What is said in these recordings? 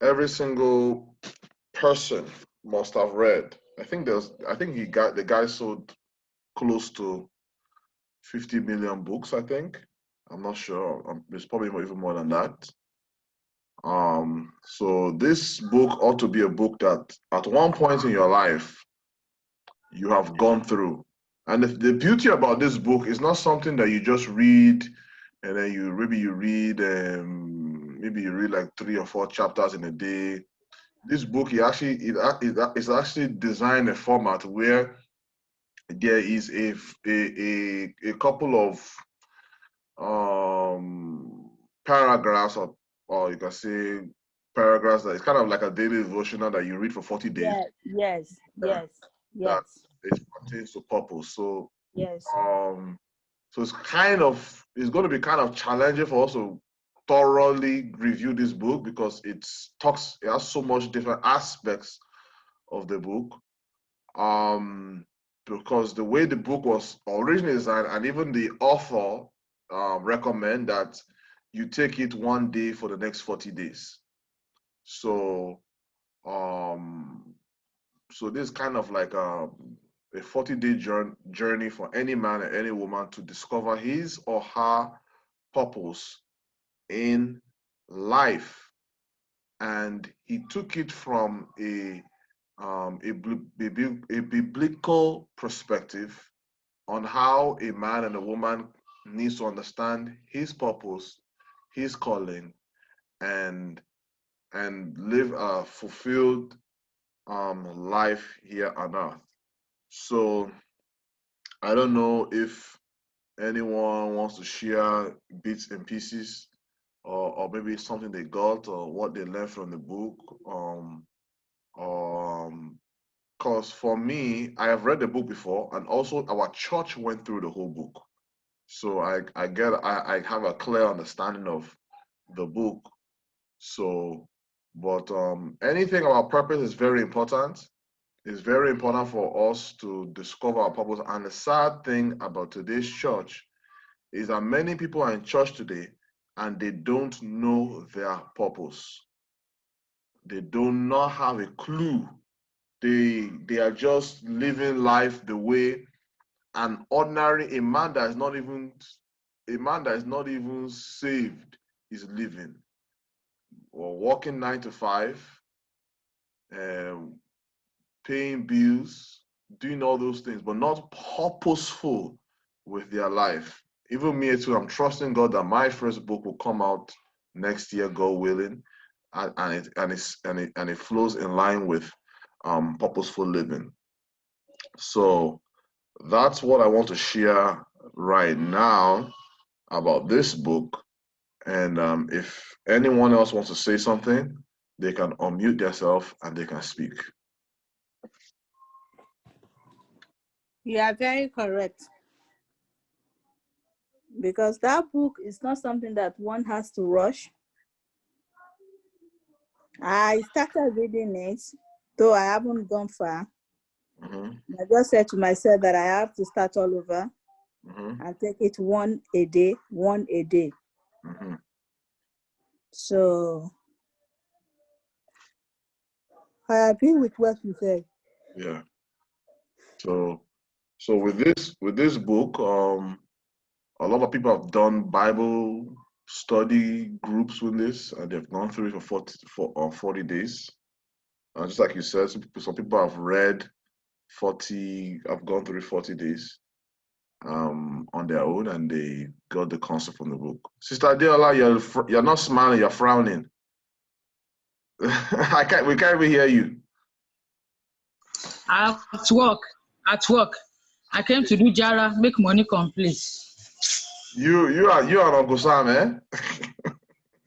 every single person must have read. I think the guy sold close to 50 million books, I think. I'm not sure. It's probably even more than that. So this book ought to be a book that at one point in your life you have gone through. And the beauty about this book is not something that you just read and then maybe you read like 3 or 4 chapters in a day. This book it's actually designed a format where there is a couple of paragraphs or you can say paragraphs that it's kind of like a daily devotional that you read for 40 days. Yes. That it pertains to purpose. So yes. So it's going to be kind of challenging for us to thoroughly review this book because it has so much different aspects of the book. Because the way the book was originally designed, and even the author recommend that you take it one day for the next 40 days. So, so this is kind of like a 40-day journey for any man and any woman to discover his or her purpose in life. And he took it from a biblical perspective on how a man and a woman needs to understand his purpose, his calling, and live a fulfilled life here on earth. So I don't know if anyone wants to share bits and pieces or maybe something they got or what they learned from the book. Because for me, I have read the book before, and also our church went through the whole book. So I have a clear understanding of the book. So, but anything about purpose is very important. It's very important for us to discover our purpose. And the sad thing about today's church is that many people are in church today and they don't know their purpose. They do not have a clue. They are just living life the way an ordinary a man that is not even saved is living, or working 9 to 5, paying bills, doing all those things, but not purposeful with their life. Even me too, I'm trusting God that my first book will come out next year, God willing, and it flows in line with purposeful living. So that's what I want to share right now about this book. And if anyone else wants to say something, they can unmute themselves and they can speak. You are very correct. Because that book is not something that one has to rush. I started reading it, though I haven't gone far. I just said to myself that I have to start all over and take it one a day. So I agree with what you said. Yeah. So with this book, a lot of people have done Bible study groups with this, and they've gone through it for 40 days. Just like you said, some people have read 40, have gone through 40 days on their own, and they got the concept from the book. Sister Adeola, you're not smiling, you're frowning. We can't even hear you. At work. I came to do Jara, make money complete. You are Uncle Sam, eh?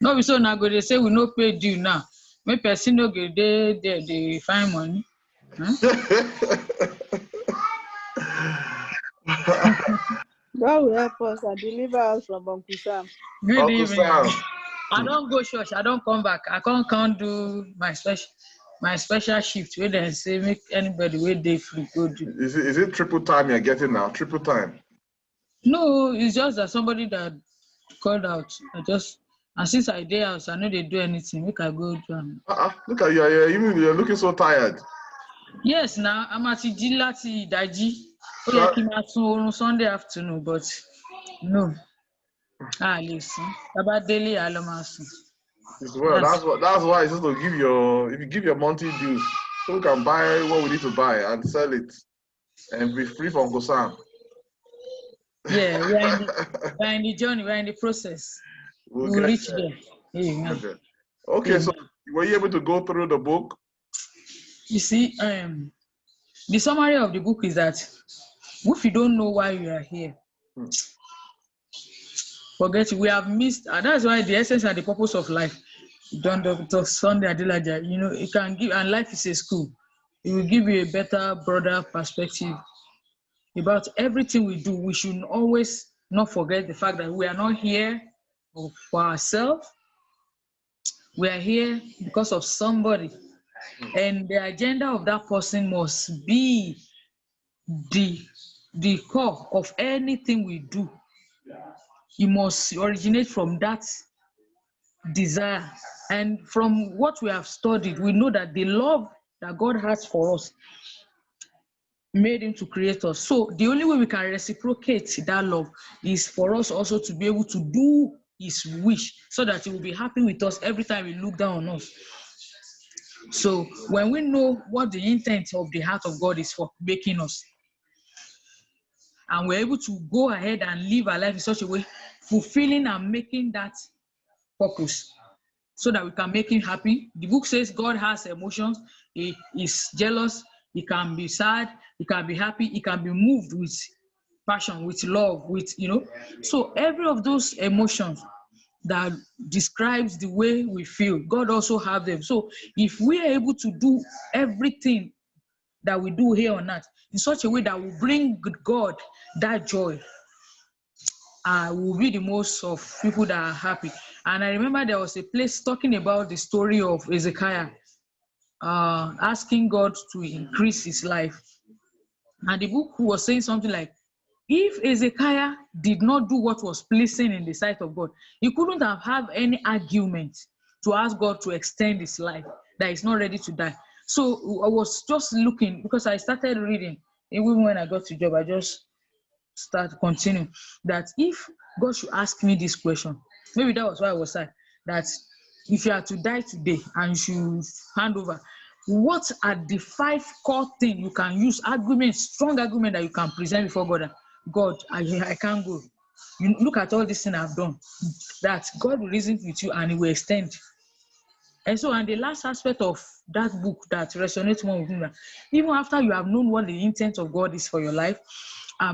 No, so now go they say we no pay due now. Make person no go there they find money. God will help us and deliver us from Uncle Sam. Uncle Sam. I don't go church. I don't come back. I can't do my special shift where they say make anybody where they free go do. Is it triple time you're getting now? Triple time? No, it's just that somebody that called out. I just And since I dey house, I know they do anything. Make I go do am. Look at you. You're looking so tired. Yes, now I'm at Iji Daji. So, On Sunday afternoon, but no. Listen. About daily alomasun. well, that's why it's just to give if you give your monthly dues, so we can buy what we need to buy and sell it and be free from Uncle Sam. Yeah, we're in the journey, we're in the process. We'll reach there. Amen. Okay, so were you able to go through the book? You see, the summary of the book is that if you don't know why you are here, forget it. We have missed, and that's why the essence and the purpose of life. Dr. Sunday Adelaja, it can give, and life is a school. It will give you a better, broader perspective about everything we do. We should always not forget the fact that we are not here for ourselves. We are here because of somebody, and the agenda of that person must be the core of anything we do. It must originate from that desire. And from what we have studied, we know that the love that God has for us made him to create us. So the only way we can reciprocate that love is for us also to be able to do his wish, so that he will be happy with us every time he look down on us. So when we know what the intent of the heart of God is for making us, and we're able to go ahead and live our life in such a way, fulfilling and making that purpose, so that we can make him happy. The book says God has emotions. He is jealous. He can be sad. He can be happy. He can be moved with passion, with love, So every of those emotions that describes the way we feel, God also have them. So if we are able to do everything that we do here on earth in such a way that will bring God that joy, will be the most of people that are happy. And I remember there was a place talking about the story of Hezekiah, asking God to increase his life. And the book was saying something like, if Hezekiah did not do what was pleasing in the sight of God, he couldn't have had any argument to ask God to extend his life, that he's not ready to die. So I was just looking, because I started reading, even when I got to job, I just continue, that if God should ask me this question, maybe that was why I was sad, that if you are to die today and you should hand over, what are the 5 core things you can use, strong argument that you can present before God? God, I can't go. You look at all this thing I've done. That God will reason with you and he will extend. And so, and the last aspect of that book that resonates more with me, even after you have known what the intent of God is for your life,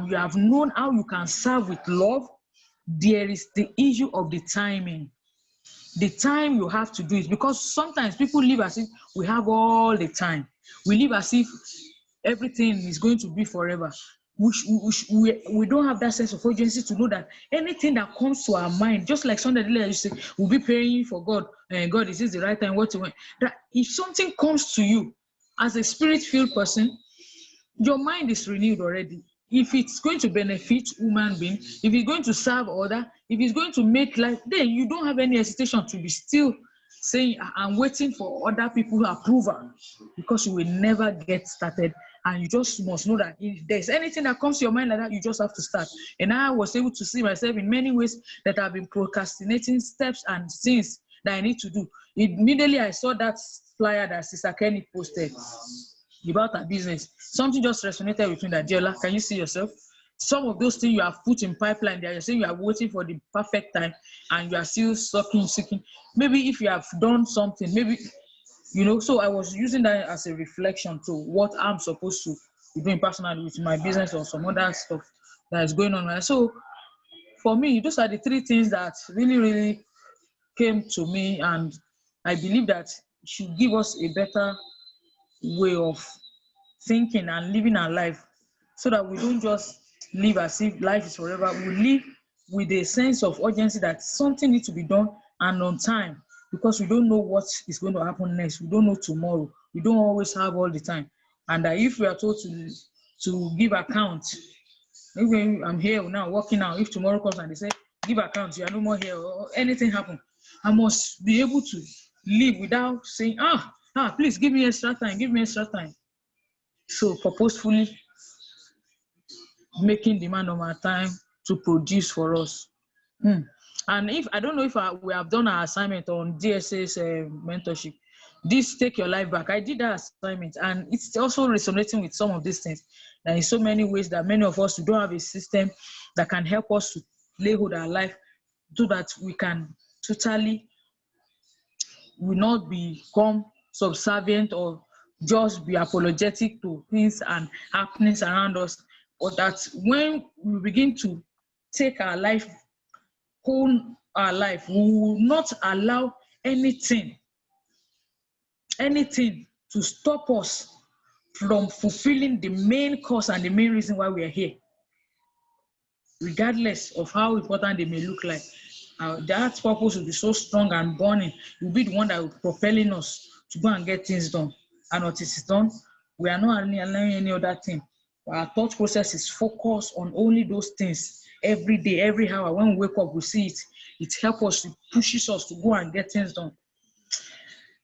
you have known how you can serve with love, there is the issue of the timing. The time you have to do it, because sometimes people live as if we have all the time. We live as if everything is going to be forever. We don't have that sense of urgency to know that anything that comes to our mind, just like Sunday used to say, we'll be praying for God, and God, is this the right time? What to want? That if something comes to you as a spirit-filled person, your mind is renewed already. If it's going to benefit human being, if it's going to serve other, if it's going to make life, then you don't have any hesitation to be still saying, I'm waiting for other people's approval, because you will never get started. And you just must know that if there's anything that comes to your mind like that, you just have to start. And I was able to see myself in many ways that I've been procrastinating steps and things that I need to do. Immediately I saw that flyer that Sister Kenny posted about her business. Something just resonated with me that, Diola, can you see yourself? Some of those things you have put in pipeline there, you're saying you are waiting for the perfect time and you are still seeking. Maybe if you have done something, maybe, so I was using that as a reflection to what I'm supposed to be doing personally with my business or some other stuff that is going on. So for me, those are the 3 things that really, really came to me, and I believe that it should give us a better way of thinking and living our life, so that we don't just live as if life is forever. We live with a sense of urgency that something needs to be done and on time, because we don't know what is going to happen next. We don't know tomorrow. We don't always have all the time. And if we are told to give account, maybe I'm here now working now, if tomorrow comes and they say give account, you are no more here, or anything happen, I must be able to live without saying, please give me extra time, give me extra time. So purposefully making demand on our time to produce for us. And if I don't know if we have done our assignment on DSA's mentorship, this Take Your Life Back. I did that assignment, and it's also resonating with some of these things. There in so many ways that many of us who don't have a system that can help us to lay hold our life, so that we can totally will not become subservient or just be apologetic to things and happenings around us, or that when we begin to take our life, own our life, we will not allow anything to stop us from fulfilling the main cause and the main reason why we are here, regardless of how important they may look like. That purpose will be so strong and burning. It will be the one that will be propelling us to go and get things done. And what is done, we are not allowing any other thing. Our thought process is focused on only those things every day, every hour. When we wake up, we see it. It helps us, it pushes us to go and get things done.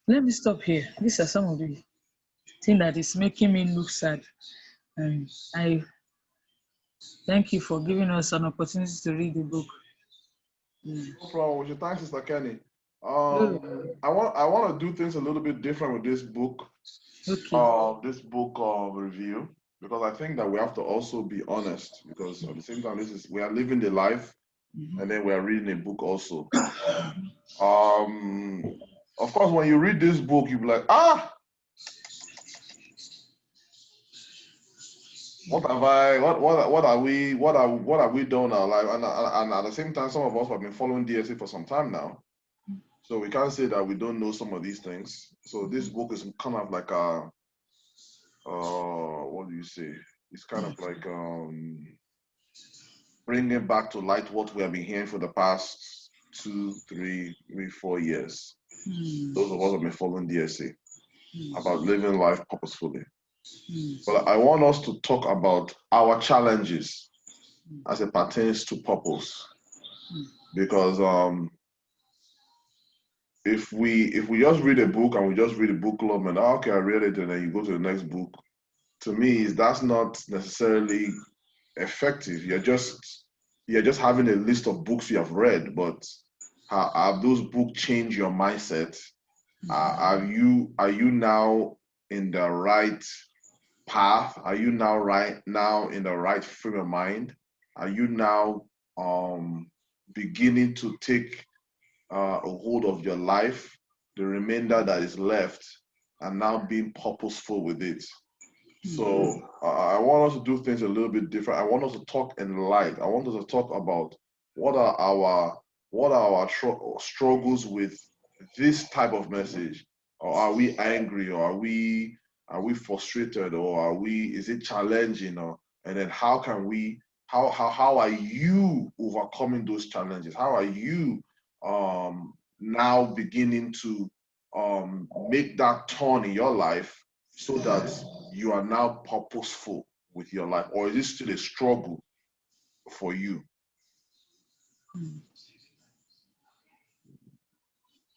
Let me stop here. These are some of the things that is making me look sad. And I thank you for giving us an opportunity to read the book. No problem with you. Thanks, Sister Kenny. I want to do things a little bit different with this book. Okay. This book review, because I think that we have to also be honest, because at the same time we are living the life, and then we are reading a book also. Of course, when you read this book, you'll be like, what have we done in our life? And at the same time, some of us have been following DSA for some time now, so we can't say that we don't know some of these things. So this book is kind of like a what do you say? It's kind of like bringing back to light what we have been hearing for the past 2, 3, 4 years. Those of us have been following DSA about living life purposefully. But I want us to talk about our challenges as it pertains to purpose, because if we just read a book and we just read a book club and okay, I read it, and then you go to the next book, to me that's not necessarily effective. You're just having a list of books you have read, but have those books changed your mindset? Are you now in the right path? Are you now in the right frame of mind? Are you now beginning to take a hold of your life, the remainder that is left, and now being purposeful with it? So I want us to do things a little bit different. I want us to talk in light. I want us to talk about what are our struggles with this type of message, or are we angry, or are we frustrated, or is it challenging, and then how are you overcoming those challenges? How are you now beginning to make that turn in your life so that you are now purposeful with your life? Or is it still a struggle for you?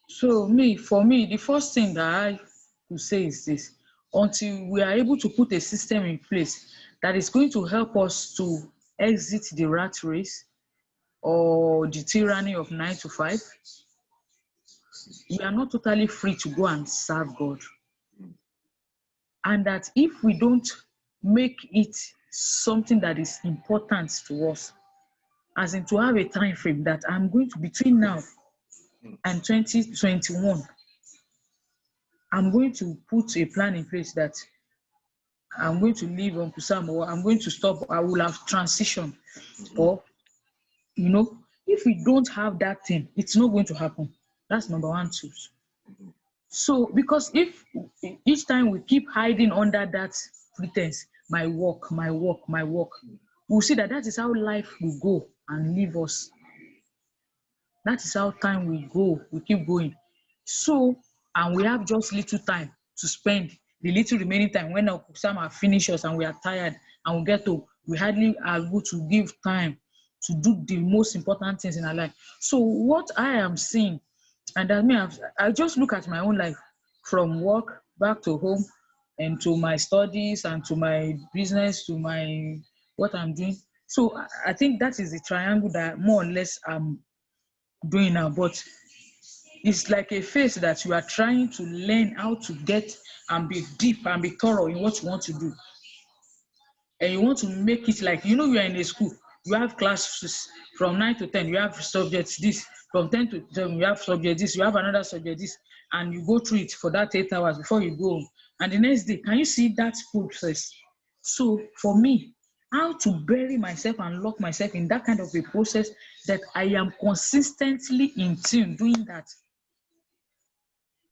So for me, the first thing that I would say is this: until we are able to put a system in place that is going to help us to exit the rat race or the tyranny of 9 to 5, we are not totally free to go and serve God. And that if we don't make it something that is important to us, as in to have a time frame that I'm going to, between now and 2021, I'm going to put a plan in place that I'm going to leave Uncle Sam, or I'm going to stop, I will have transitioned. Or, if we don't have that thing, it's not going to happen. That's number one, too. So, because if each time we keep hiding under that pretense, my work, we'll see that is how life will go and leave us. That is how time will go. We keep going. So, and we have just little time to spend. The little remaining time, when some are finished us and we are tired and we get to, we hardly are able to give time to do the most important things in our life. So what I am seeing And I mean, I just look at my own life from work back to home and to my studies and to my business, to my what I'm doing. So I think that is the triangle that more or less I'm doing now. But it's like a phase that you are trying to learn how to get and be deep and be thorough in what you want to do. And you want to make it like, you are in a school, you have classes from 9 to 10, you have subjects this, from 10 to 10, you have subject this, you have another subject this, and you go through it for that 8 hours before you go home. And the next day, can you see that process? So for me, how to bury myself and lock myself in that kind of a process that I am consistently in tune doing that.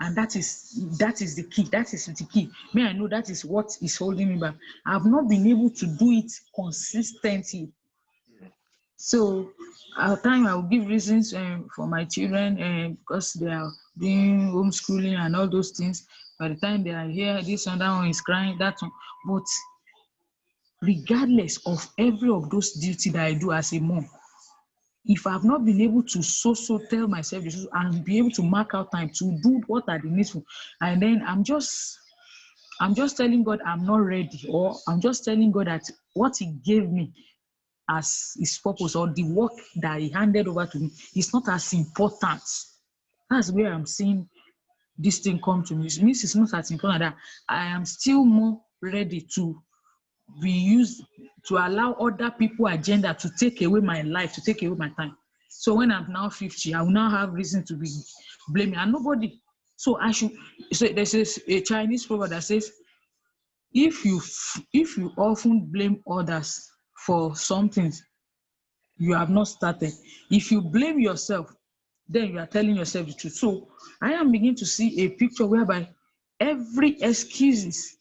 And that is the key. That is the key. Me, I know that is what is holding me back. I've not been able to do it consistently. So at times I will give reasons for my children because they are doing homeschooling and all those things. By the time they are here, this and that one is crying, that one. But regardless of every of those duties that I do as a mom, if I've not been able to so tell myself this and be able to mark out time to do what are the needful, and then I'm just telling God I'm not ready, or I'm just telling God that what He gave me as His purpose or the work that He handed over to me is not as important. That's where I'm seeing this thing come to me. It means it's not as important that I am still more ready to be used to allow other people's agenda to take away my life, to take away my time. So when I'm now 50, I will now have reason to be blaming and nobody. So I should. So there's a Chinese proverb that says, if you often blame others for something you have not started, if you blame yourself, then you are telling yourself the truth. So I am beginning to see a picture whereby every excuses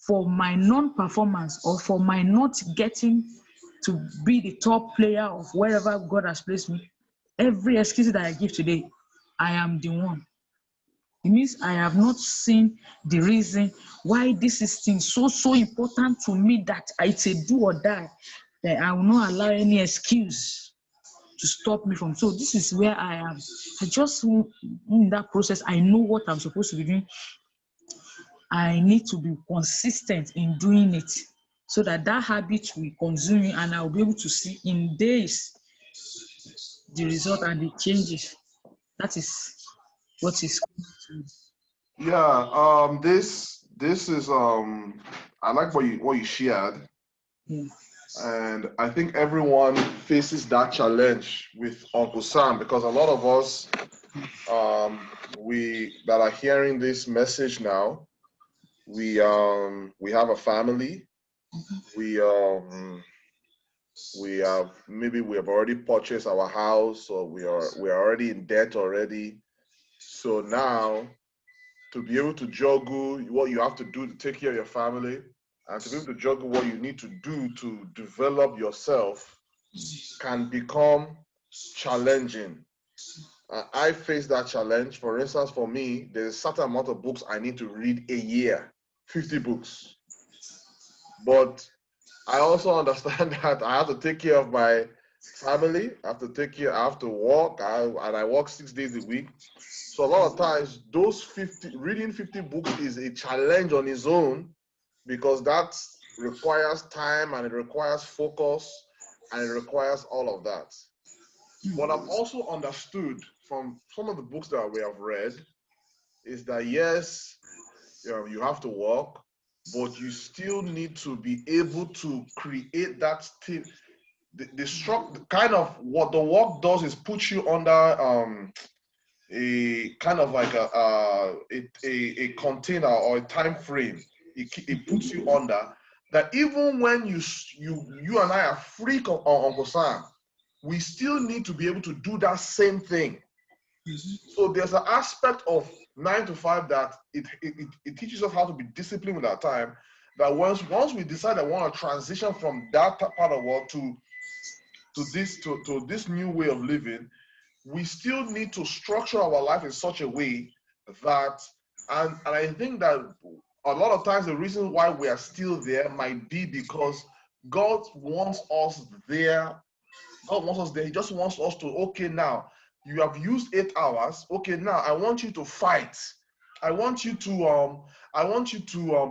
for my non-performance or for my not getting to be the top player of wherever God has placed me, every excuse that I give today, I am the one. It means I have not seen the reason why this is thing so important to me that it's a do or die, that I will not allow any excuse to stop me from. So this is where I am. I just in that process, I know what I'm supposed to be doing. I need to be consistent in doing it so that habit will consume me and I'll be able to see in days the result and the changes. That is what is. Yeah. This is I like what you shared. Yeah. And I think everyone faces that challenge with Uncle Sam, because a lot of us we that are hearing this message now, we have a family. We have already purchased our house, or we are already in debt already. So now, to be able to juggle what you have to do to take care of your family, and to be able to juggle what you need to do to develop yourself, can become challenging. I face that challenge. For instance, for me, there's a certain amount of books I need to read a year, 50 books. But I also understand that I have to take care of my family. I have to work, and I work 6 days a week. So a lot of times, reading 50 books is a challenge on its own, because that requires time, and it requires focus, and it requires all of that. What I've also understood from some of the books that we have read is that, yes, you have to work, but you still need to be able to create that thing. The structure, kind of what the work does is put you under a kind of like a container or a time frame. It puts you under that. Even when you and I are free on Uncle Sam, we still need to be able to do that same thing. So there's an aspect of 9 to 5 that it teaches us how to be disciplined with our time. That once we decide that we want to transition from that part of the world to this new way of living, we still need to structure our life in such a way that, and I think that a lot of times the reason why we are still there might be because God wants us there. God wants us there. He just wants us to, okay, now You have used 8 hours. Okay, now I want you to fight. I want you to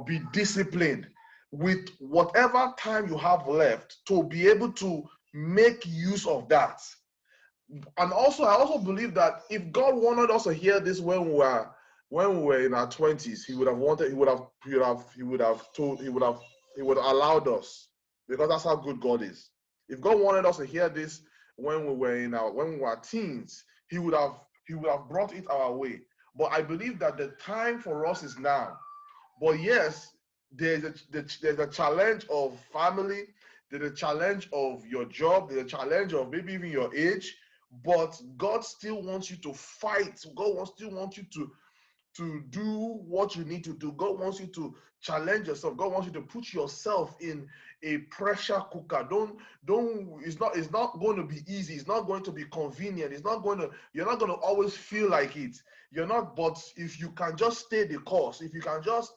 be disciplined with whatever time you have left to be able to make use of that. And also, I also believe that if God wanted us to hear this when we were in our 20s, he would have allowed us, because that's how good God is. If God wanted us to hear this when we were teens, he would have brought it our way. But I believe that the time for us is now. But yes, there's a challenge of family, there's a challenge of your job, there's a challenge of maybe even your age, but God still wants you to fight. God still wants you to do what you need to do. God wants you to challenge yourself. God wants you to put yourself in a pressure cooker. It's not going to be easy. It's not going to be convenient. You're not going to always feel like it. But if you can just stay the course, if you can just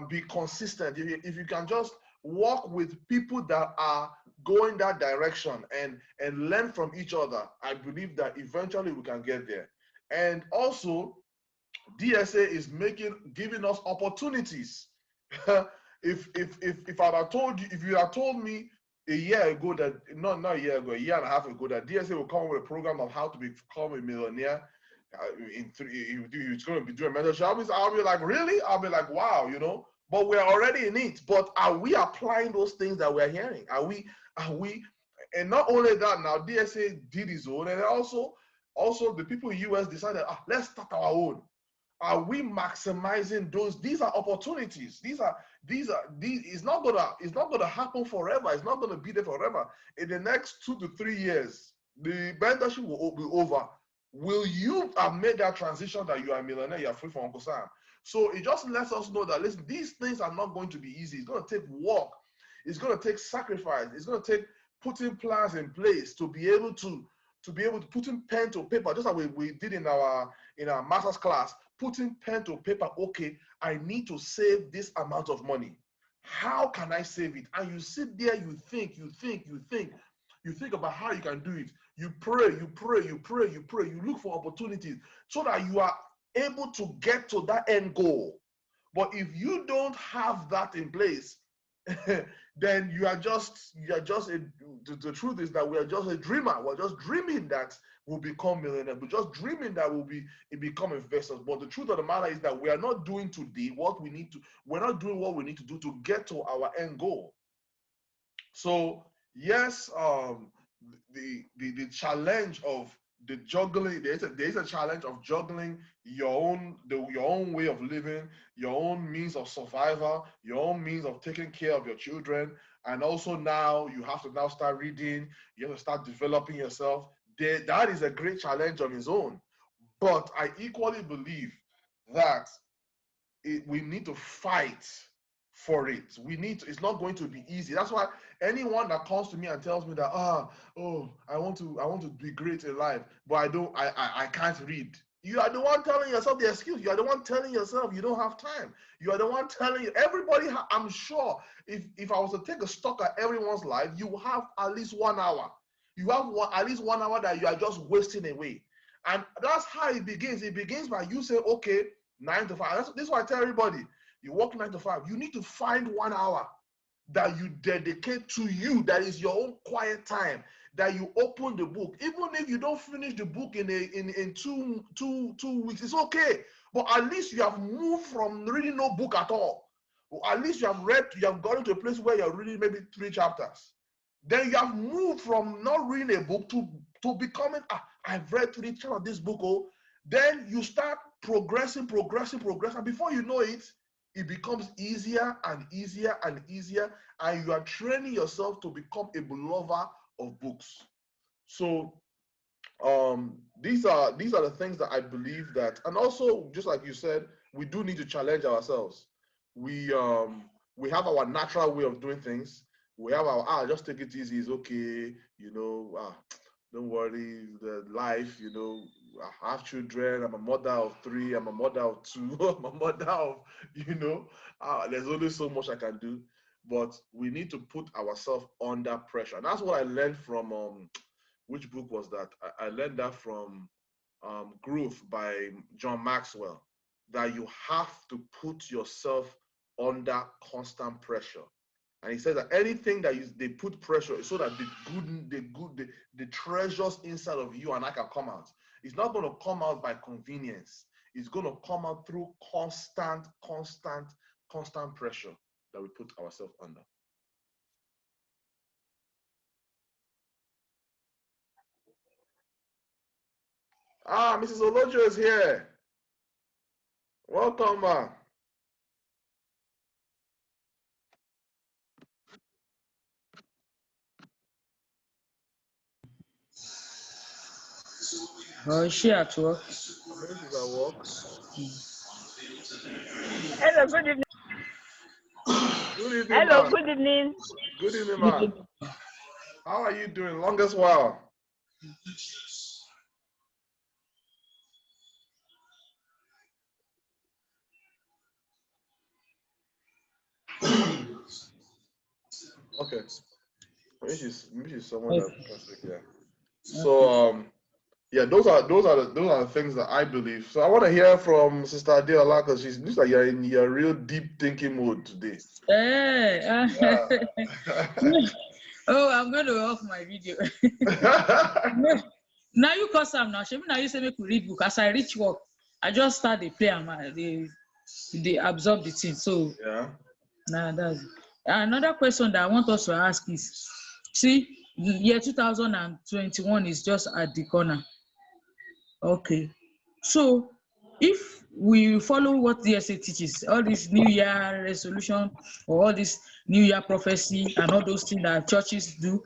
be consistent, if you can just walk with people that are going that direction and learn from each other, I believe that eventually we can get there. And also, DSA is giving us opportunities. if I'd have told you, if you had told me a year ago that not a year ago, a year and a half ago, that DSA will come with a program of how to become a millionaire it's going to be doing mentorship, I'll be like, really? I'll be like, wow, But we're already in it. But are we applying those things that we're hearing? Are we? And not only that, now DSA did his own, and also the people in US decided, let's start our own. Are we maximizing those? These are opportunities. These it's not gonna happen forever. It's not gonna be there forever. In the next 2 to 3 years, the mentorship will be over. Will you have made that transition that you are a millionaire, you are free from Uncle Sam? So it just lets us know that, listen, these things are not going to be easy. It's going to take work. It's going to take sacrifice. It's going to take putting plans in place to be able to putting pen to paper, just like we did in our master's class, putting pen to paper. Okay, I need to save this amount of money. How can I save it? And you sit there, you think about how you can do it. You pray, you look for opportunities so that you are able to get to that end goal. But if you don't have that in place, then the truth is that we are just a dreamer. We're just dreaming that we'll become millionaires. We're just dreaming that we'll become investors. But the truth of the matter is that we are not doing today we're not doing what we need to do to get to our end goal. So yes, the challenge of the juggling, there is a challenge of juggling your own way of living, your own means of survival, your own means of taking care of your children, and also now you have to now start reading, you have to start developing yourself. That is a great challenge on its own. But I equally believe that we need to fight for it. It's not going to be easy. That's why anyone that comes to me and tells me that, I want to be great in life, but I can't read. You are the one telling yourself the excuse. You are the one telling yourself you don't have time. You are the one telling everybody. I'm sure if I was to take a stock at everyone's life, you have at least 1 hour. You have at least 1 hour that you are just wasting away. And that's how it begins. It begins by you saying, okay, 9 to 5. This is why I tell everybody, you work 9 to 5. You need to find 1 hour that you dedicate to you, that is your own quiet time, that you open the book. Even if you don't finish the book in two weeks, it's okay. But at least you have moved from reading no book at all. Or at least you have gotten to a place where you're reading maybe 3 chapters. Then you have moved from not reading a book to becoming, I've read 3 chapters of this book. Then you start progressing. And before you know it, it becomes easier and easier and easier, and you are training yourself to become a lover of books. So these are the things that I believe that, and also just like you said, we do need to challenge ourselves. We have our natural way of doing things. We have our just take it easy, it's okay, don't worry, the life, I have children, I'm a mother of 3, I'm a mother of 2, I'm a mother of, there's only so much I can do. But we need to put ourselves under pressure. And that's what I learned from, which book was that? I learned that from Growth by John Maxwell, that you have to put yourself under constant pressure. And he said that anything that they put pressure so that the treasures inside of you and I can come out. It's not going to come out by convenience. It's going to come out through constant pressure that we put ourselves under. Ah, Mrs. Olojo is here. Welcome, ma. Oh, is she at work? She's at work. Hello, good evening. Good evening, Hello, ma. good evening. Good evening, ma. How are you doing? Longest while. Okay. Maybe she's someone that can speak, yeah. So yeah, those are the things that I believe. So I want to hear from Sister Adeola, because she looks like you're in your real deep thinking mode today. Yeah. Oh, I'm going to off my video. Now you call Sam now. Now you say make we read book. As I reach work, I just start the play and they absorb the thing. So yeah. Nah, that's it. Another question that I want us to ask is, see, year 2021 is just at the corner. Okay. So if we follow what DSA teaches, all this New Year resolution or all this New Year prophecy and all those things that churches do,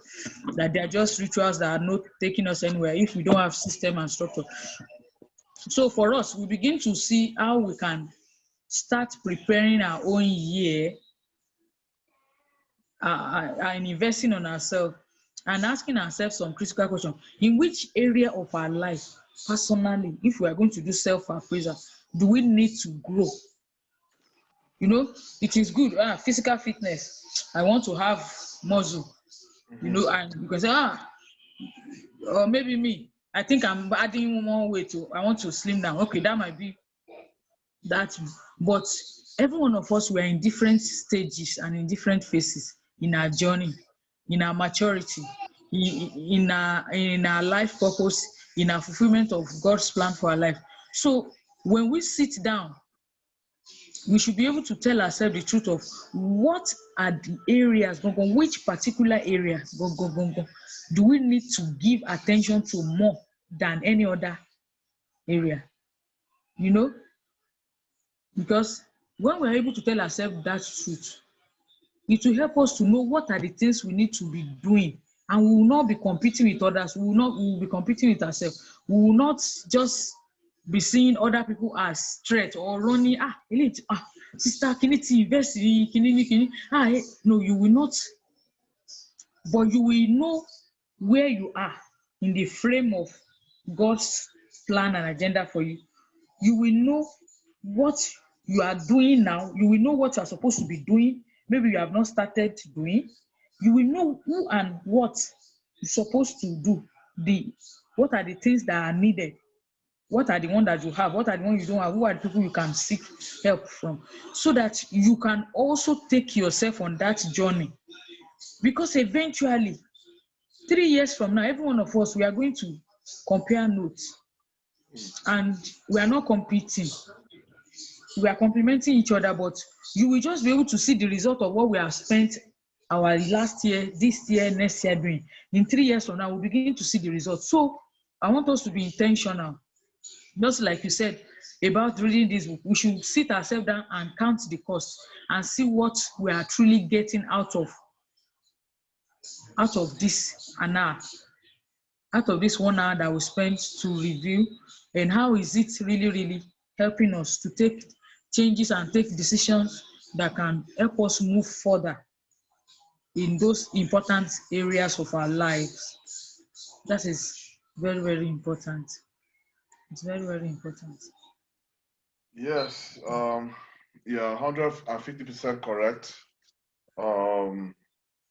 that they're just rituals that are not taking us anywhere if we don't have system and structure. So for us, we begin to see how we can start preparing our own year and investing on ourselves and asking ourselves some critical questions. In which area of our life, personally, if we are going to do self-appraisal, do we need to grow? You know, it is good. Physical fitness. I want to have muscle. You know, and you can say, or maybe me. I think I'm adding one way to. I want to slim down. Okay, that might be that. But every one of us, we are in different stages and in different phases in our journey, in our maturity, in our life purpose, in our fulfillment of God's plan for our life. So when we sit down, we should be able to tell ourselves the truth of what are the areas, which particular areas do we need to give attention to more than any other area, you know? Because when we're able to tell ourselves that truth, it will help us to know what are the things we need to be doing, and we will not be competing with others. We will be competing with ourselves. We will not just be seeing other people as threat or running. Sister, can it invest? No, you will not. But you will know where you are in the frame of God's plan and agenda for you. You will know what you are doing now. You will know what you are supposed to be doing. Maybe you have not started doing. You will know who and what you're supposed to do. What are the things that are needed? What are the ones that you have? What are the ones you don't have? Who are the people you can seek help from? So that you can also take yourself on that journey. Because eventually, 3 years from now, every one of us, we are going to compare notes. And we are not competing. We are complementing each other, but you will just be able to see the result of what we have spent our last year, this year, next year doing. In 3 years from now, we'll begin to see the results. So I want us to be intentional. Just like you said about reading this book, we should sit ourselves down and count the cost and see what we are truly getting out of this an hour, out of this 1 hour that we spent to review, and how is it really helping us to take changes and take decisions that can help us move further in those important areas of our lives. That is very important. It's very important. Yes, yeah, 150% correct.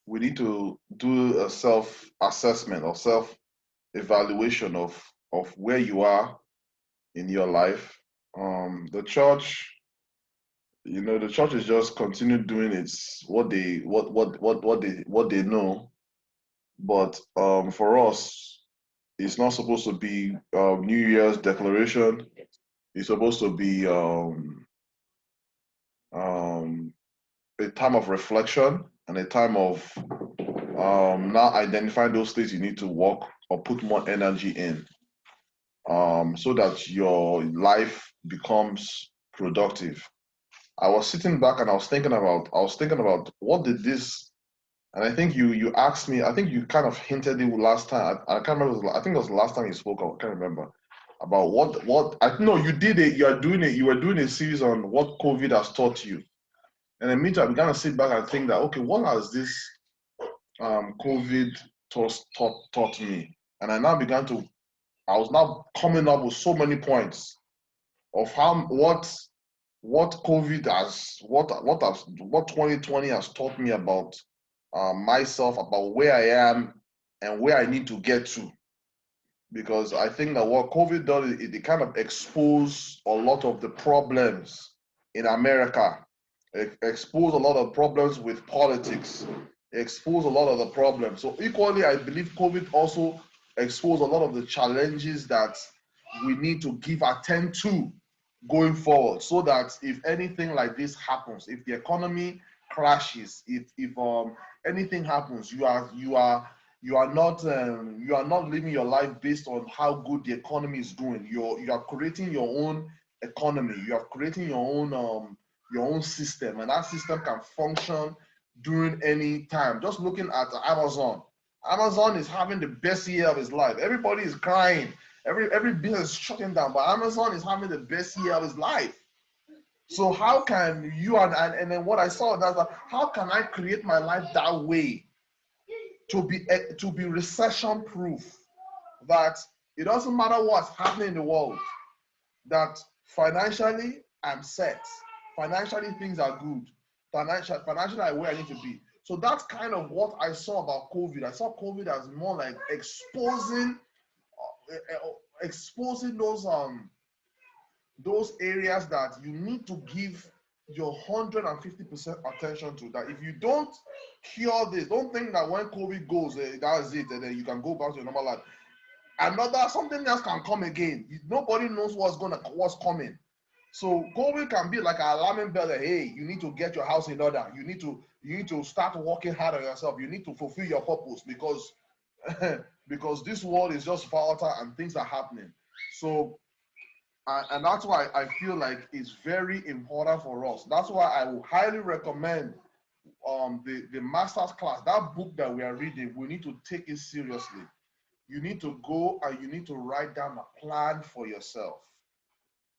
We need to do a self-assessment or self-evaluation of where you are in your life. The church, the church is just continue doing what they know. But for us, it's not supposed to be New Year's declaration. It's supposed to be a time of reflection and a time of now identifying those things you need to work or put more energy in, so that your life becomes productive. I was sitting back and I was thinking about what did this, and I think you asked me, I think you kind of hinted it last time. I can't remember. I think it was the last time you spoke. I can't remember about what I know you did it. You were doing a series on what COVID has taught you, and in the meantime, I began to sit back and think that, okay, what has this COVID taught me? And I was now coming up with so many points of what COVID has, what 2020 has taught me about myself, about where I am and where I need to get to. Because I think that what COVID does, it kind of exposed a lot of the problems in America. It exposed a lot of problems with politics. It exposed a lot of the problems. So equally, I believe COVID also exposed a lot of the challenges that we need to give attention to going forward, so that if anything like this happens, if the economy crashes, if anything happens, you are not living your life based on how good the economy is doing. You are creating your own economy. You are creating your own system, and that system can function during any time. Just looking at Amazon. Amazon is having the best year of his life. Everybody is crying. Every business is shutting down, but Amazon is having the best year of his life. So how can you and then what I saw, that's like, how can I create my life that way to be recession proof, that it doesn't matter what's happening in the world, that financially I'm set, financially things are good, financially I'm where I need to be. So that's kind of what I saw about COVID. I saw COVID as more like exposing those areas that you need to give your 150% attention to. That if you don't cure this, don't think that when COVID goes, that's it, and then you can go back to your normal life. Something else can come again. Nobody knows what's coming. So COVID can be like an alarming bell that, hey, you need to get your house in order. You need to start working hard on yourself. You need to fulfill your purpose, because this world is just volatile and things are happening. So, and that's why I feel like it's very important for us. That's why I will highly recommend the master's class. That book that we are reading, we need to take it seriously. You need to go and you need to write down a plan for yourself.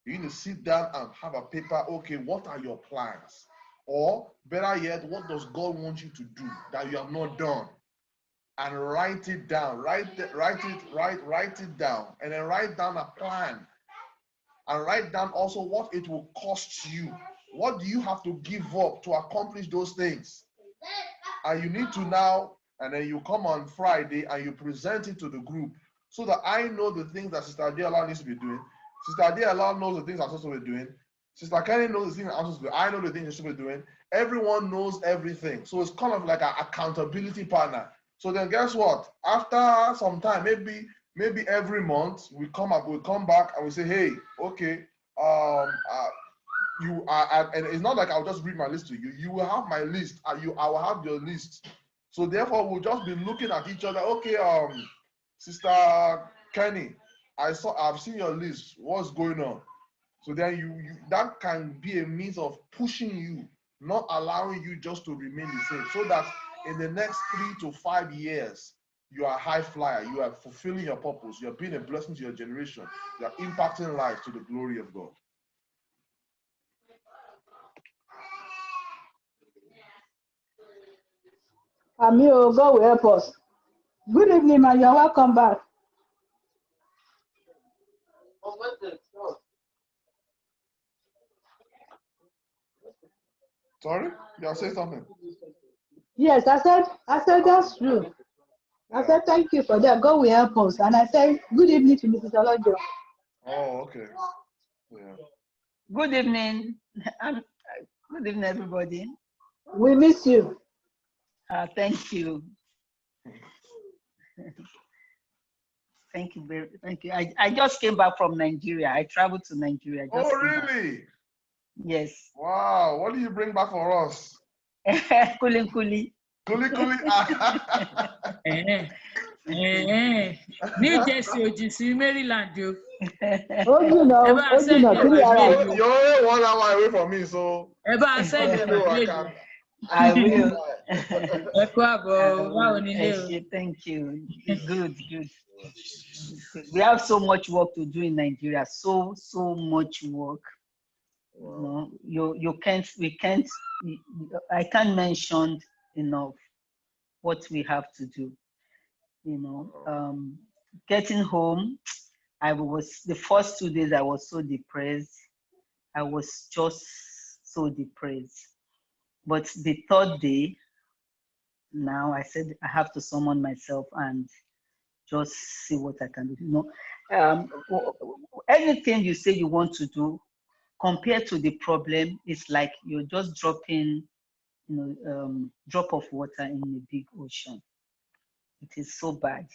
You need to sit down and have a paper. Okay, what are your plans? Or better yet, what does God want you to do that you have not done? And write it down. Write it down, and then write down a plan. And write down also what it will cost you. What do you have to give up to accomplish those things? And you need to now, and then you come on Friday and you present it to the group, so that I know the things that Sister Adela needs to be doing. Sister Adela knows the things I'm supposed to be doing. Sister Kenny knows the things I'm supposed to be doing. I know the things she's supposed to be doing. Everyone knows everything. So it's kind of like an accountability partner. So then guess what? After some time, maybe every month we come back and we say, hey, okay, you are, and it's not like I'll just read my list to you. You will have my list, and I will have your list. So therefore, we'll just be looking at each other. Okay, Sister Kenny, I've seen your list. What's going on? So then you that can be a means of pushing you, not allowing you just to remain the same, so that in the next 3 to 5 years, you are a high flyer, you are fulfilling your purpose, you are being a blessing to your generation, you are impacting lives to the glory of God. Amio, God will help us. Good evening, man. You're welcome back. Sorry? You are saying something? Yes, I said that's true. I said thank you for that. God will help us. And I said good evening to Mrs. Olojo. Oh, okay. Yeah. Good evening. Good evening, everybody. We miss you. Thank you. Thank you very. Thank you. I just came back from Nigeria. I traveled to Nigeria. Oh, really? Yes. Wow. What do you bring back for us? Kuli kuli. Kuli kuli. New Jersey, OGC, Maryland, you. Ojuna, 3 hours. You're 1 hour away from me, so. I said I will. Thank you. Good. We have so much work to do in Nigeria. So much work. Wow. I can't mention enough what we have to do. Getting home, the first 2 days I was so depressed. I was just so depressed. But the 3rd day, now I said I have to summon myself and just see what I can do. Anything you say you want to do, compared to the problem, it's like you're just dropping, drop of water in a big ocean. It is so bad.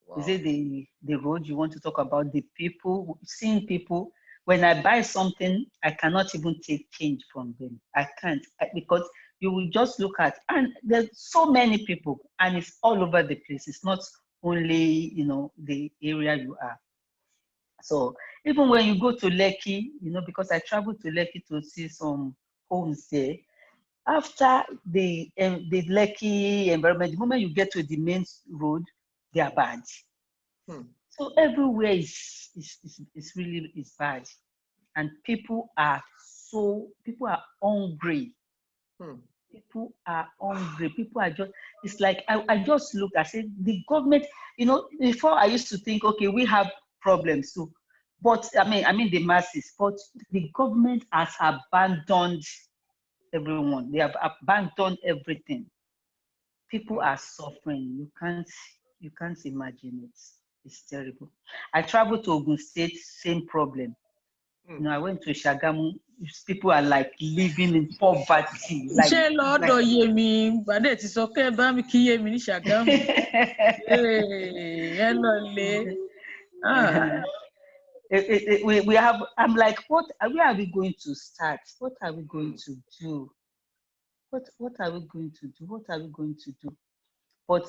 Wow. Is it the road you want to talk about? The people, seeing people. When I buy something, I cannot even take change from them. I can't, because you will just look at, and there's so many people, and it's all over the place. It's not only, the area you are. So even when you go to Lekki, because I traveled to Lekki to see some homes there, after the Lekki environment, the moment you get to the main road, they are bad. So everywhere is really bad, and people are hungry. People are hungry. People are just. It's like I just looked. I said the government. Before I used to think, okay, we have problems too, but I mean the masses. But the government has abandoned everyone. They have abandoned everything. People are suffering. You can't imagine it. It's terrible. I traveled to Ogun State, same problem. I went to Shagamu. People are like living in poverty. We have. I'm like, where are we going to start? What are we going to do? What are we going to do? What are we going to do? But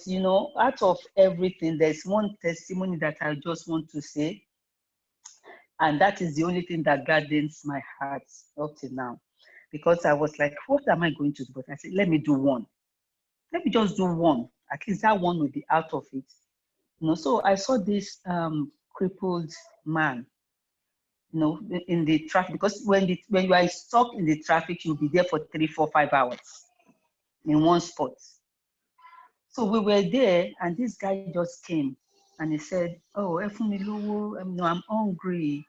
out of everything, there's one testimony that I just want to say, and that is the only thing that gardens my heart up to now, because I was like, what am I going to do? But I said, let me do one. Let me just do one. At least that one will be out of it. So I saw this crippled man, in the traffic, because when you are stuck in the traffic, you'll be there for 3, 4, 5 hours in one spot. So we were there, and this guy just came, and he said, "Oh, I'm hungry."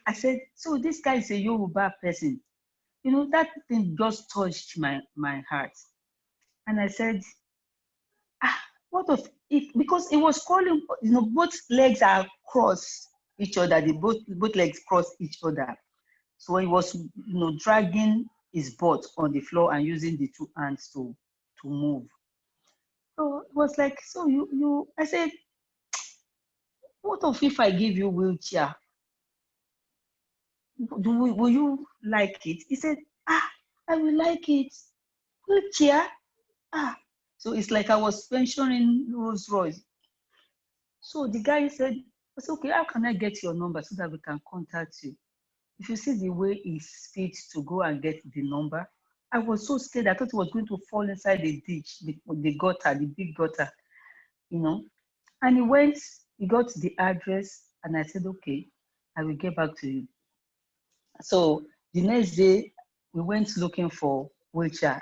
I said, "So this guy is a Yoruba person." That thing just touched my heart, and I said, "What of if?" Because it was calling, both legs are crossed each other. Both legs cross each other. So he was, dragging his butt on the floor and using the 2 hands to move. So it was like, so I said, what if I give you wheelchair? Will you like it? He said, I will like it. Wheelchair? So it's like I was pensioning Rolls Royce. So the guy said, I said, okay, how can I get your number so that we can contact you? If you see the way he speaks to go and get the number, I was so scared. I thought he was going to fall inside the ditch, the gutter, the big gutter, And he went, he got the address, and I said, okay, I will get back to you. So the next day, we went looking for wheelchair.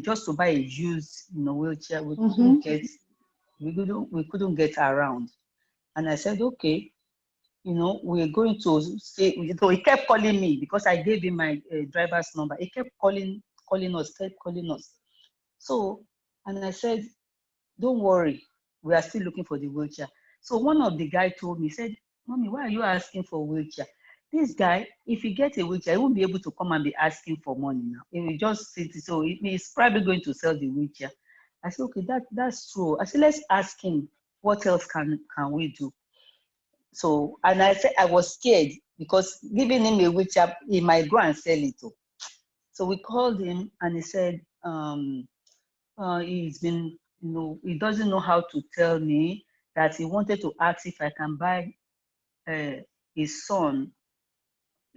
Just to buy a used, wheelchair. We couldn't get around. And I said, okay, we're going to stay. He kept calling me because I gave him my driver's number. He kept calling us. So, and I said, don't worry, we are still looking for the wheelchair. So one of the guys told me, said, Mommy, why are you asking for a wheelchair? This guy, if he gets a wheelchair, he won't be able to come and be asking for money now. He will just sit, so he's probably going to sell the wheelchair. I said, okay, that's true. I said, let's ask him, what else can we do? So, and I said, I was scared because giving him a wheelchair, he might go and sell it too. So we called him and he said, he's been, he doesn't know how to tell me, that he wanted to ask if I can buy his son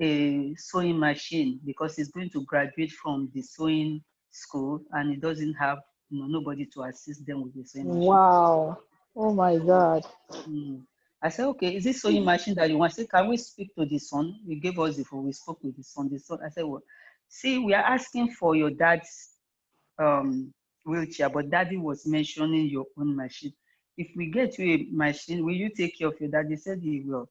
a sewing machine because he's going to graduate from the sewing school and he doesn't have nobody to assist them with the sewing machine. Wow. Oh my God. I said, okay, is this sewing machine that you want? I said, can we speak to the son? We gave us the phone, we spoke with the son. I said, well, see, we are asking for your dad's wheelchair, but daddy was mentioning your own machine. If we get you a machine, will you take care of your dad? He said he will.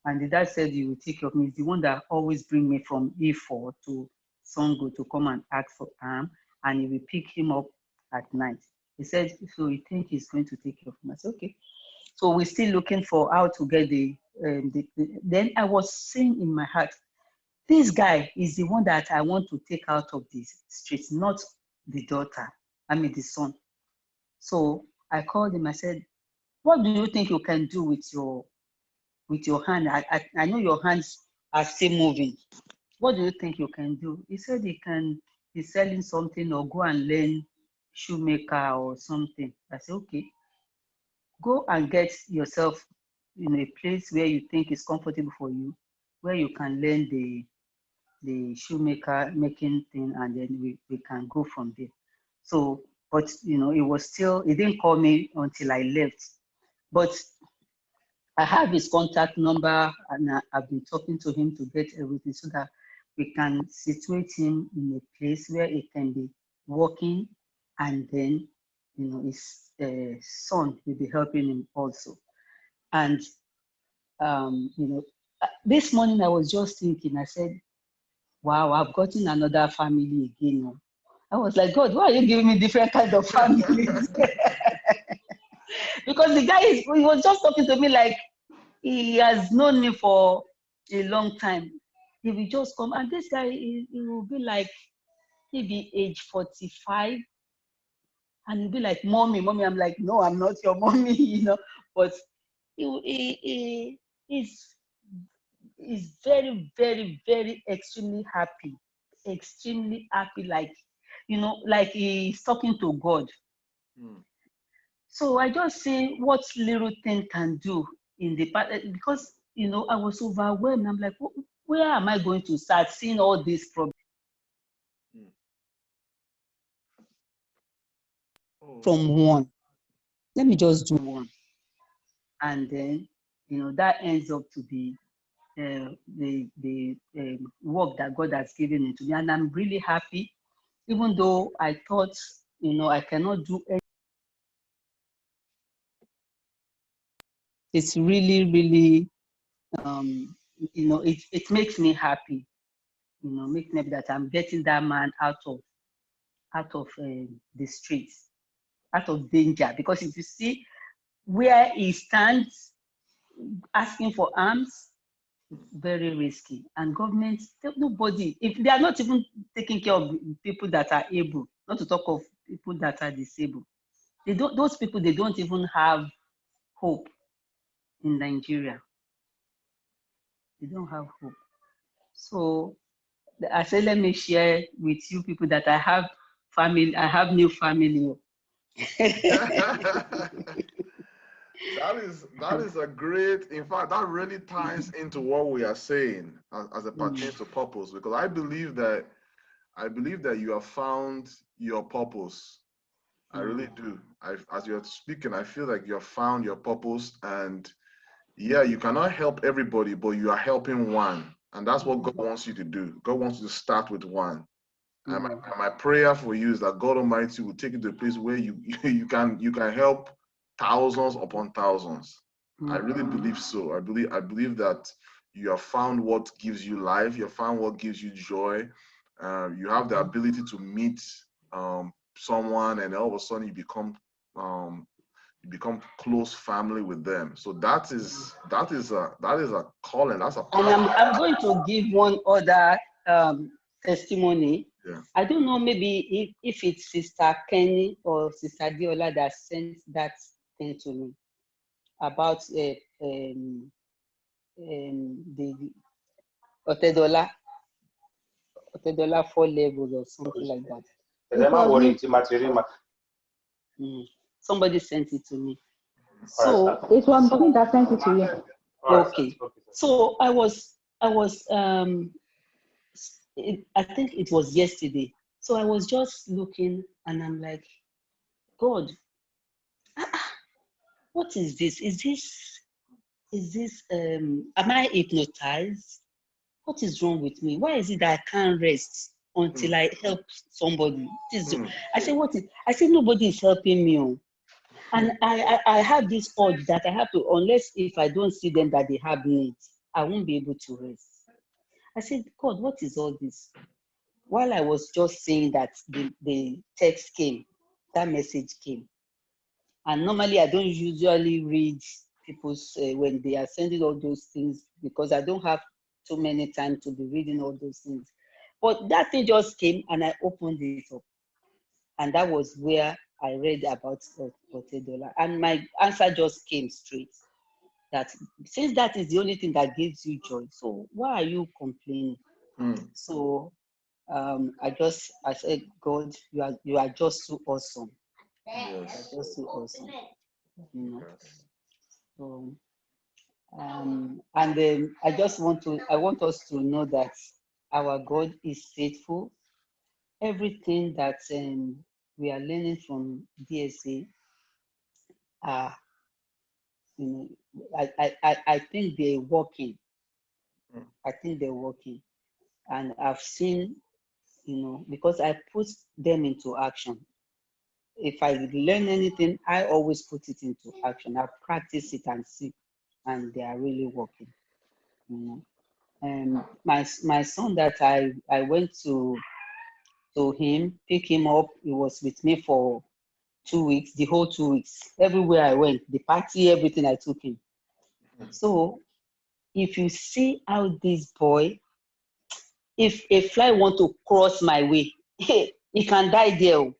And the dad said he will take care of me. He's the one that always bring me from E4 to Songo to come and ask for arm, and he will pick him up at night. He said, so he think he's going to take care of him. I said, okay. So we're still looking for how to get then I was saying in my heart, this guy is the one that I want to take out of the streets, not the daughter, the son. So I called him, I said, what do you think you can do with your hand? I know your hands are still moving. What do you think you can do? He said he can be selling something or go and learn shoemaker or something. I said, okay, go and get yourself in a place where you think is comfortable for you, where you can learn the shoemaker making thing, and then we can go from there. So, but it was still, he didn't call me until I left. But I have his contact number and I've been talking to him to get everything so that we can situate him in a place where he can be working, and then his son will be helping him also. And this morning I was just thinking, I said, wow, I've gotten another family again. I was like, God, why are you giving me different kinds of families? Because the guy he was just talking to me like he has known me for a long time. He will just come, and this guy, he will be like, maybe age 45, and he'll be like, mommy. I'm like, no, I'm not your mommy, but he's very, very, very extremely happy, like, like he's talking to God. So I just say what little thing can do in the past, because I was overwhelmed. I'm like, where am I going to start seeing all these problems? From one, let me just do one, and then that ends up to be the work that God has given it to me, and I'm really happy, even though I thought I cannot do anything. It's really, really it makes me happy, makes me happy that I'm getting that man out of the streets, out of danger. Because if you see where he stands asking for arms, very risky. And government, nobody, if they are not even taking care of people that are able, not to talk of people that are disabled, those people, they don't even have hope in Nigeria. They don't have hope. So I said, let me share with you people that I have family, I have new family. That is a great, in fact, that really ties into what we are saying as it pertains to purpose, because I believe that you have found your purpose. I really do. As you're speaking, I feel like you have found your purpose, and yeah, you cannot help everybody, but you are helping one, and that's what God wants you to do. God wants you to start with one. And my prayer for you is that God Almighty will take you to a place where you can help thousands upon thousands. I really believe so. I believe that you have found what gives you life. You have found what gives you joy. You have the ability to meet someone, and all of a sudden you become you become close family with them. So that is a calling. That's a and I'm going to give one other testimony. Yeah. I don't know, maybe if it's Sister Kenny or Sister Diola that sent that thing to me about the Otedola 4 levels or something like that. Somebody sent it to me. So it was me that sent it to you. Okay. So I think it was yesterday. So I was just looking and I'm like, God, what is this? Is this am I hypnotized? What is wrong with me? Why is it that I can't rest until I help somebody? I said nobody is helping me. And I have this urge that I have to, unless if I don't see them that they have needs, I won't be able to rest. I said, God, what is all this? While I was just saying that, the text came, that message came. And normally I don't usually read people's, when they are sending all those things, because I don't have too many time to be reading all those things. But that thing just came and I opened it up. And that was where I read about Otedola. And my answer just came straight. That since that is the only thing that gives you joy, so why are you complaining? So I said, God, you are just so awesome. Yes. You are just so awesome. You know? Yes. So, and then I want us to know that our God is faithful. Everything that we are learning from DSA, you know, I think they're working. I think they're working. And I've seen, you know, because I put them into action. If I learn anything, I always put it into action. I practice it and see, and they are really working. You know, and my son that I went to him, pick him up. He was with me for 2 weeks, the whole 2 weeks. Everywhere I went, the party, everything, I took him. So if you see how this boy, if a fly want to cross my way, he can die there.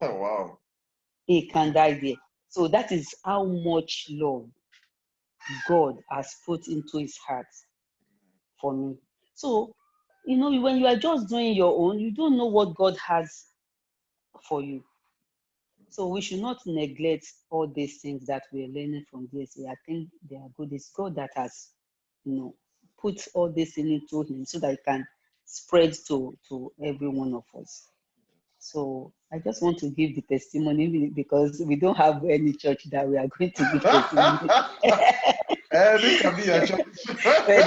Wow. He can die there. So that is how much love God has put into his heart for me. So, you know, when you are just doing your own, you don't know what God has for you. So we should not neglect all these things that we're learning from DSA. I think they are good. It's God that has, you know, put all this into him so that it can spread to every one of us. So I just want to give the testimony because we don't have any church that we are going to give testimony. This can be your church.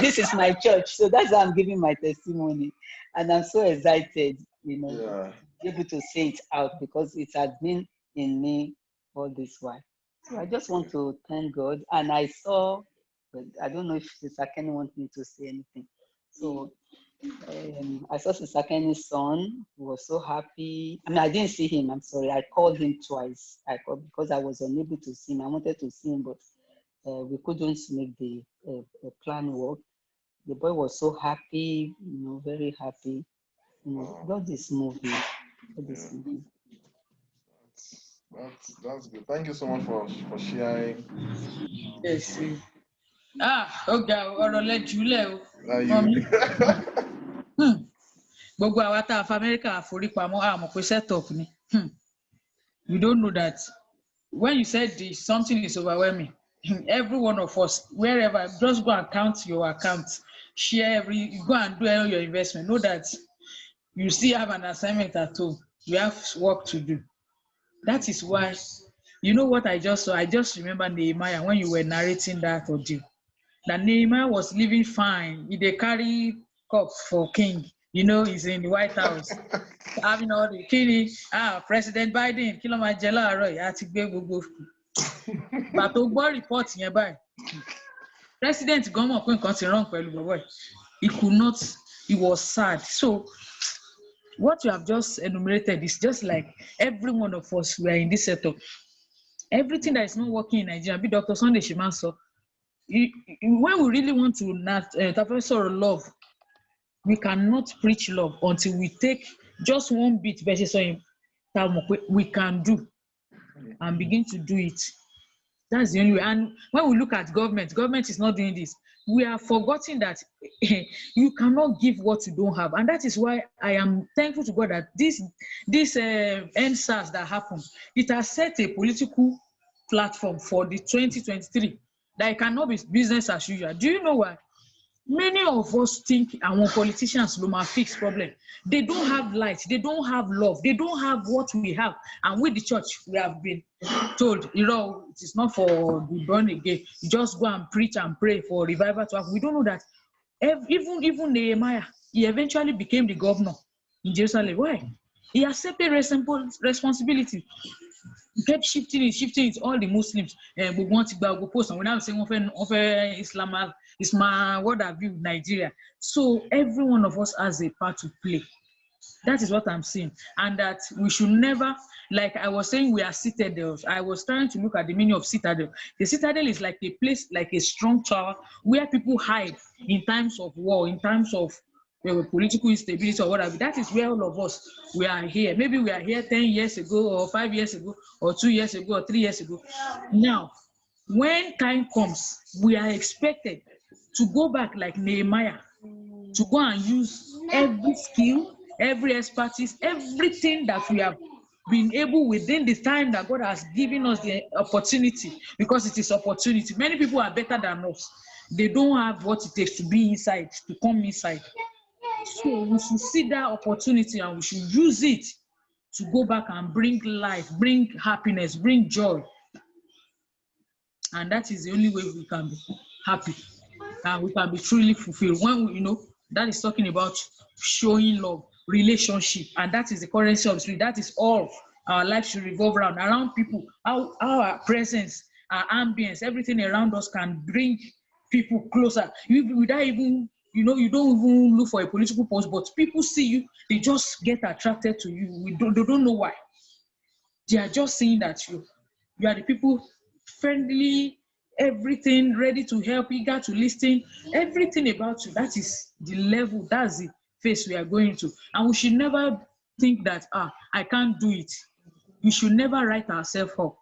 This is my church, so that's why I'm giving my testimony, and I'm so excited, you know, to be able to say it out because it has been in me all this while. So I just want to thank God, and I saw, I don't know if Sister Kenny wants me to say anything. So I saw Sister Kenny's son, who was so happy. I mean, I didn't see him. I'm sorry. I called him twice. I called because I was unable to see him. I wanted to see him, but we couldn't make the plan work. The boy was so happy, you know, very happy. You know, God is moving. God is moving. That's good. Thank you so much for sharing. Yes. Okay, ọ̀rọ̀ lẹ jùlẹ̀ o. Gbogbo àwa tá a fa Amẹ́ríkà àforípamọ́ àmọ̀ pé set up ni. You don't know that. When you said this, something is overwhelming. Every one of us, wherever, just go and count your accounts. Share go and do all your investment. Know that you still have an assignment at home. You have work to do. That is why, you know what I just saw? I just remember Nehemiah when you were narrating that audio. That Nehemiah was living fine. They carry cup for king. You know, he's in the White House. Having all the king, President Biden, kí ló máa jẹ láàárọ̀ yìí, àti gbé gbogbo. But tó gbọ́ report yẹn báyìí. President gan mọ̀ pé nǹkan ti wrong pẹ̀lú bọ̀bọ̀ yìí. He could not, he was sad. So what you have just enumerated is just like every one of us, we are in this setup. Everything that is not working in Nigeria, be Dr. Sunday Shimanso. When we really want to sort of love, we cannot preach love until we take just one bit verses on him we can do and begin to do it. That's the only way. And when we look at government is not doing this. We are forgetting that you cannot give what you don't have, and that is why I am thankful to God that this EndSARS that happened, it has set a political platform for the 2023 that it cannot be business as usual. Do you know why? Many of us think our politicians will fix problem. They don't have light, they don't have love, they don't have what we have. And with the church, we have been told, you know, it is not for the born again. You just go and preach and pray for revival to happen. We don't know that even Nehemiah, he eventually became the governor in Jerusalem. Why? He accepted responsibility. He kept shifting it. All the Muslims, we want to go post, and we now say Islam, what have you, Nigeria. So every one of us has a part to play. That is what I'm saying, and that we should never, like I was saying, we are citadels. I was trying to look at the meaning of citadel. The citadel is like a place, like a strong tower where people hide in times of war, in times of political instability or whatever. That is where all of us, we are here. Maybe we are here 10 years ago or 5 years ago or 2 years ago or 3 years ago. Now, when time comes, we are expected to go back like Nehemiah, to go and use every skill, every expertise, everything that we have been able within the time that God has given us the opportunity, because it is opportunity. Many people are better than us. They don't have what it takes to be inside, to come inside. So we should see that opportunity and we should use it to go back and bring life, bring happiness, bring joy. And that is the only way we can be happy and we can be truly fulfilled. When we, that is talking about showing love, relationship, and that is the currency of the spirit. That is all our life should revolve around people. Our presence, our ambience, everything around us can bring people closer. Without even, you don't even look for a political post, but people see you, they just get attracted to you. They don't know why. They are just seeing that you are the people, friendly, everything, ready to help, eager to listen, everything about you. That is the level, that's the phase we are going to. And we should never think that, I can't do it. We should never write ourselves up.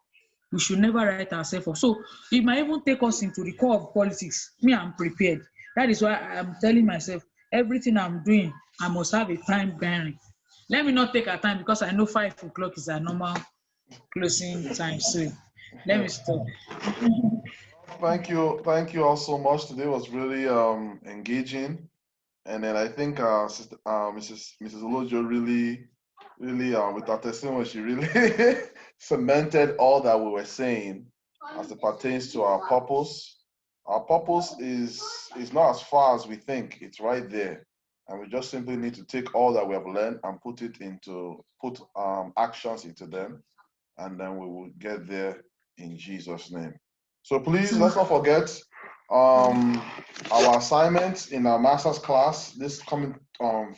We should never write ourselves up. So it might even take us into the core of politics. Me, I'm prepared. That is why I'm telling myself, everything I'm doing, I must have a time bearing. Let me not take our time, because I know 5 o'clock is our normal closing time. So let me stop. Thank you all so much. Today was really engaging, and then I think Mrs. Olojo really with her testimony, she really cemented all that we were saying as it pertains to our purpose. Our purpose is not as far as we think. It's right there, and we just simply need to take all that we have learned and put actions into them, and then we will get there in Jesus' name. So please, let's not forget our assignments in our master's class this coming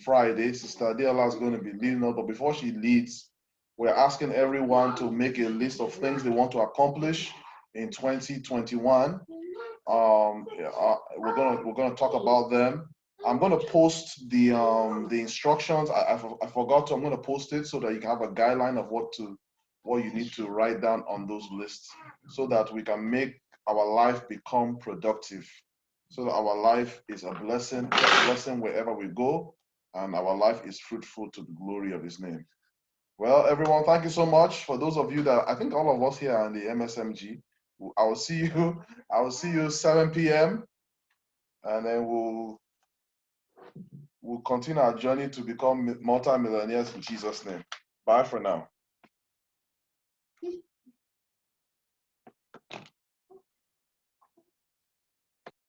Friday. Sister Adela is going to be leading us, but before she leads, we're asking everyone to make a list of things they want to accomplish in 2021. We're gonna talk about them. I'm gonna post the instructions. I forgot to. I'm gonna post it so that you can have a guideline of what you need to write down on those lists, so that we can make our life become productive, so that our life is a blessing wherever we go, and our life is fruitful to the glory of His name. Well, everyone, thank you so much. For those of you that, I think all of us here are in the MSMG, I will see you 7 p.m. and then we'll continue our journey to become multi-millionaires in Jesus' name. Bye for now.